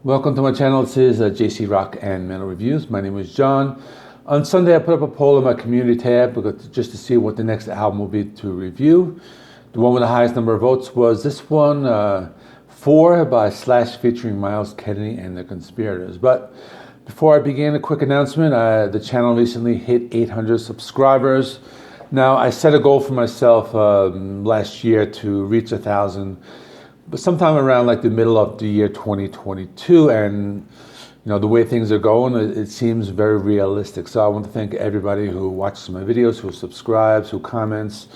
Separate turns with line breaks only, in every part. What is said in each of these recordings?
Welcome to my channel. This is JC Rock and Metal Reviews. My name is John. On Sunday, I put up a poll in my community tab just to see what the next album will be to review. The one with the highest number of votes was this one, 4 by Slash featuring Myles Kennedy and the Conspirators. But before I begin, a quick announcement. The channel recently hit 800 subscribers. Now, I set a goal for myself last year to reach 1,000, but sometime around like the middle of the year 2022, and the way things are going, it seems very realistic. So I want to thank everybody who watches my videos, who subscribes, who comments,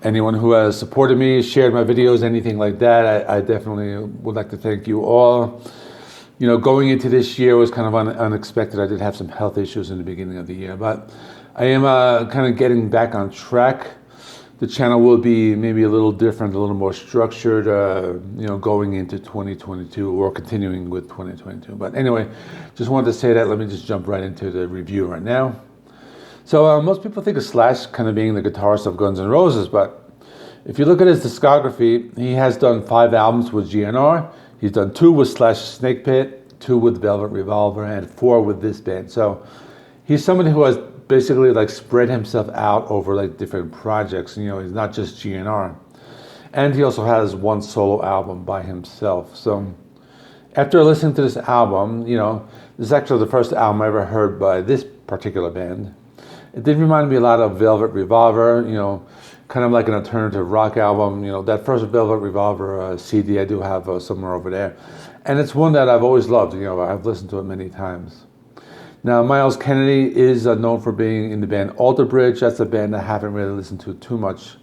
anyone who has supported me, shared my videos, anything like that. I definitely would like to thank you all. Going into this year was kind of unexpected. I did have some health issues in the beginning of the year, but I am kind of getting back on track. The channel will be maybe a little different, a little more structured, going into 2022 or continuing with 2022. But anyway, just wanted to say that. Let me just jump right into the review right now. So most people think of Slash kind of being the guitarist of Guns N' Roses, but if you look at his discography, he has done 5 albums with GNR. He's done 2 with Slash Snake Pit, 2 with Velvet Revolver, and 4 with this band. So he's somebody who has basically like spread himself out over like different projects. He's not just GNR. And he also has 1 solo album by himself. So after listening to this album, this is actually the first album I ever heard by this particular band. It did remind me a lot of Velvet Revolver, kind of like an alternative rock album. That first Velvet Revolver CD I do have somewhere over there. And it's one that I've always loved. I've listened to it many times. Now, Myles Kennedy is known for being in the band Alter Bridge. That's a band I haven't really listened to too much.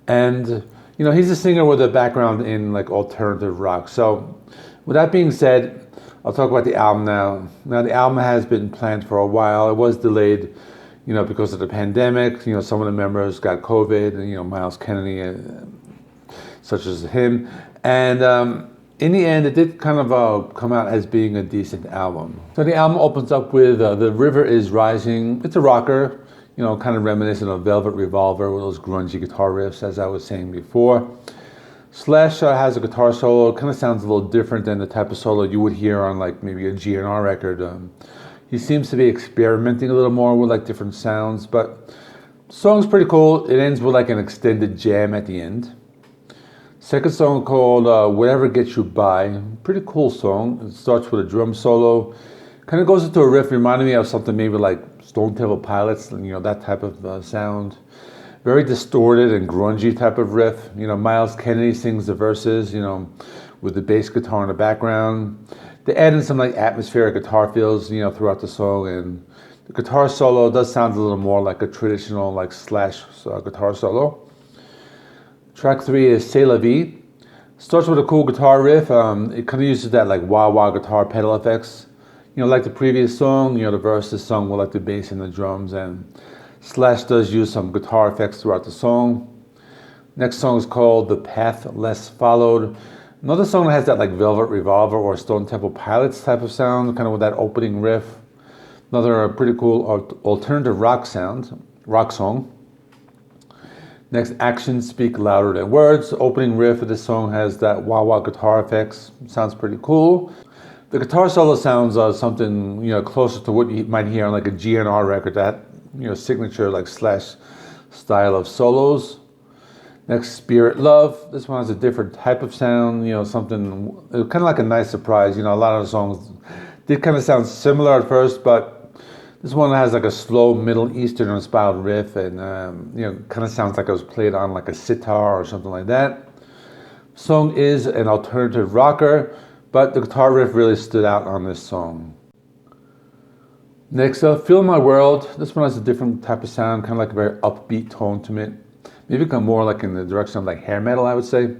And, he's a singer with a background in like alternative rock. So with that being said, I'll talk about the album now. Now, the album has been planned for a while. It was delayed, because of the pandemic. Some of the members got COVID, and, Myles Kennedy, such as him. And in the end, it did kind of come out as being a decent album. So the album opens up with The River is Rising. It's a rocker, kind of reminiscent of Velvet Revolver with those grungy guitar riffs, as I was saying before. Slash has a guitar solo. It kind of sounds a little different than the type of solo you would hear on like maybe a GNR record. He seems to be experimenting a little more with like different sounds, but the song's pretty cool. It ends with like an extended jam at the end. Second song called Whatever Gets You By. Pretty cool song. It starts with a drum solo. Kind of goes into a riff reminding me of something maybe like Stone Temple Pilots, that type of sound. Very distorted and grungy type of riff. Myles Kennedy sings the verses, with the bass guitar in the background. They add in some like atmospheric guitar feels, throughout the song. And the guitar solo does sound a little more like a traditional like Slash guitar solo. Track 3 is Celebi. Starts with a cool guitar riff. It kind of uses that like wah-wah guitar pedal effects. Like the previous song, the verse is sung with like the bass and the drums, and Slash does use some guitar effects throughout the song. Next song is called The Path Less Followed. Another song that has that like Velvet Revolver or Stone Temple Pilots type of sound, kind of with that opening riff. Another pretty cool alternative rock song. Next, Actions Speak Louder Than Words. The opening riff of this song has that wah-wah guitar effects. Sounds pretty cool. The guitar solo sounds something, closer to what you might hear on like a GNR record, that, signature like Slash style of solos. Next, Spirit Love. This one has a different type of sound, something kind of like a nice surprise. A lot of the songs did kind of sound similar at first, but this one has like a slow Middle Eastern inspired riff, and kind of sounds like it was played on like a sitar or something like that. Song is an alternative rocker, but the guitar riff really stood out on this song. Next up, Feel My World. This one has a different type of sound, kind of like a very upbeat tone to it. Maybe come more like in the direction of like hair metal, I would say.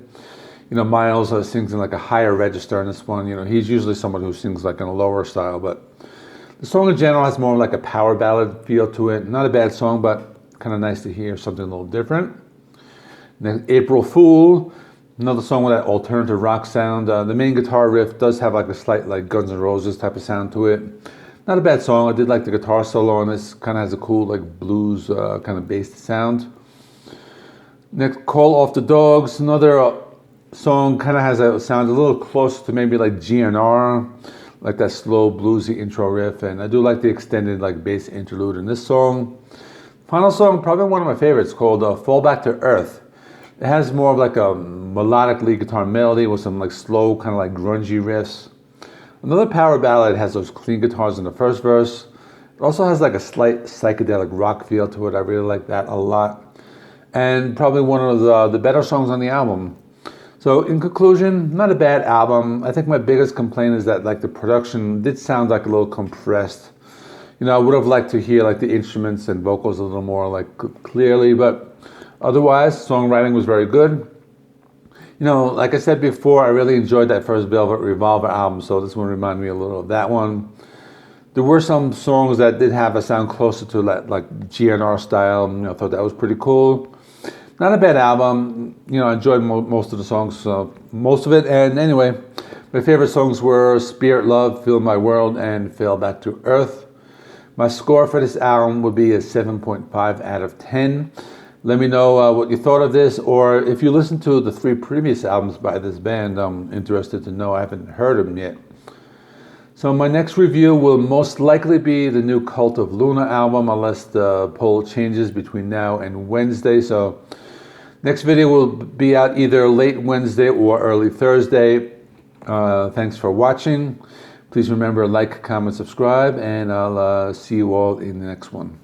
Myles sings in like a higher register in this one. He's usually someone who sings like in a lower style, but the song in general has more like a power ballad feel to it. Not a bad song, but kind of nice to hear something a little different. Next, April Fool. Another song with that alternative rock sound. The main guitar riff does have like a slight like Guns N' Roses type of sound to it. Not a bad song. I did like the guitar solo on this. Kind of has a cool like blues kind of based sound. Next, Call Off the Dogs. Another song kind of has a sound a little close to maybe like GNR, like that slow bluesy intro riff, and I do like the extended like bass interlude in this song. Final song, probably one of my favorites, called Fall Back to Earth. It has more of like a melodic lead guitar melody with some like slow kind of like grungy riffs. Another power ballad has those clean guitars in the first verse. It also has like a slight psychedelic rock feel to it. I really like that a lot. And probably one of the better songs on the album. So in conclusion, not a bad album. I think my biggest complaint is that like the production did sound like a little compressed. You know, I would have liked to hear like the instruments and vocals a little more like clearly, but otherwise, songwriting was very good. You know, like I said before, I really enjoyed that first Velvet Revolver album, so this one reminded me a little of that one. There were some songs that did have a sound closer to that like GNR style. You know, I thought that was pretty cool. Not a bad album. You know, I enjoyed most of the songs, most of it. And anyway, my favorite songs were Spirit Love, Fill My World, and Fall Back to Earth. My score for this album would be a 7.5 out of 10. Let me know what you thought of this, or if you listened to the 3 previous albums by this band, I'm interested to know. I haven't heard them yet. So my next review will most likely be the new Cult of Luna album, unless the poll changes between now and Wednesday. So next video will be out either late Wednesday or early Thursday. Thanks for watching. Please remember, like, comment, subscribe, and I'll see you all in the next one.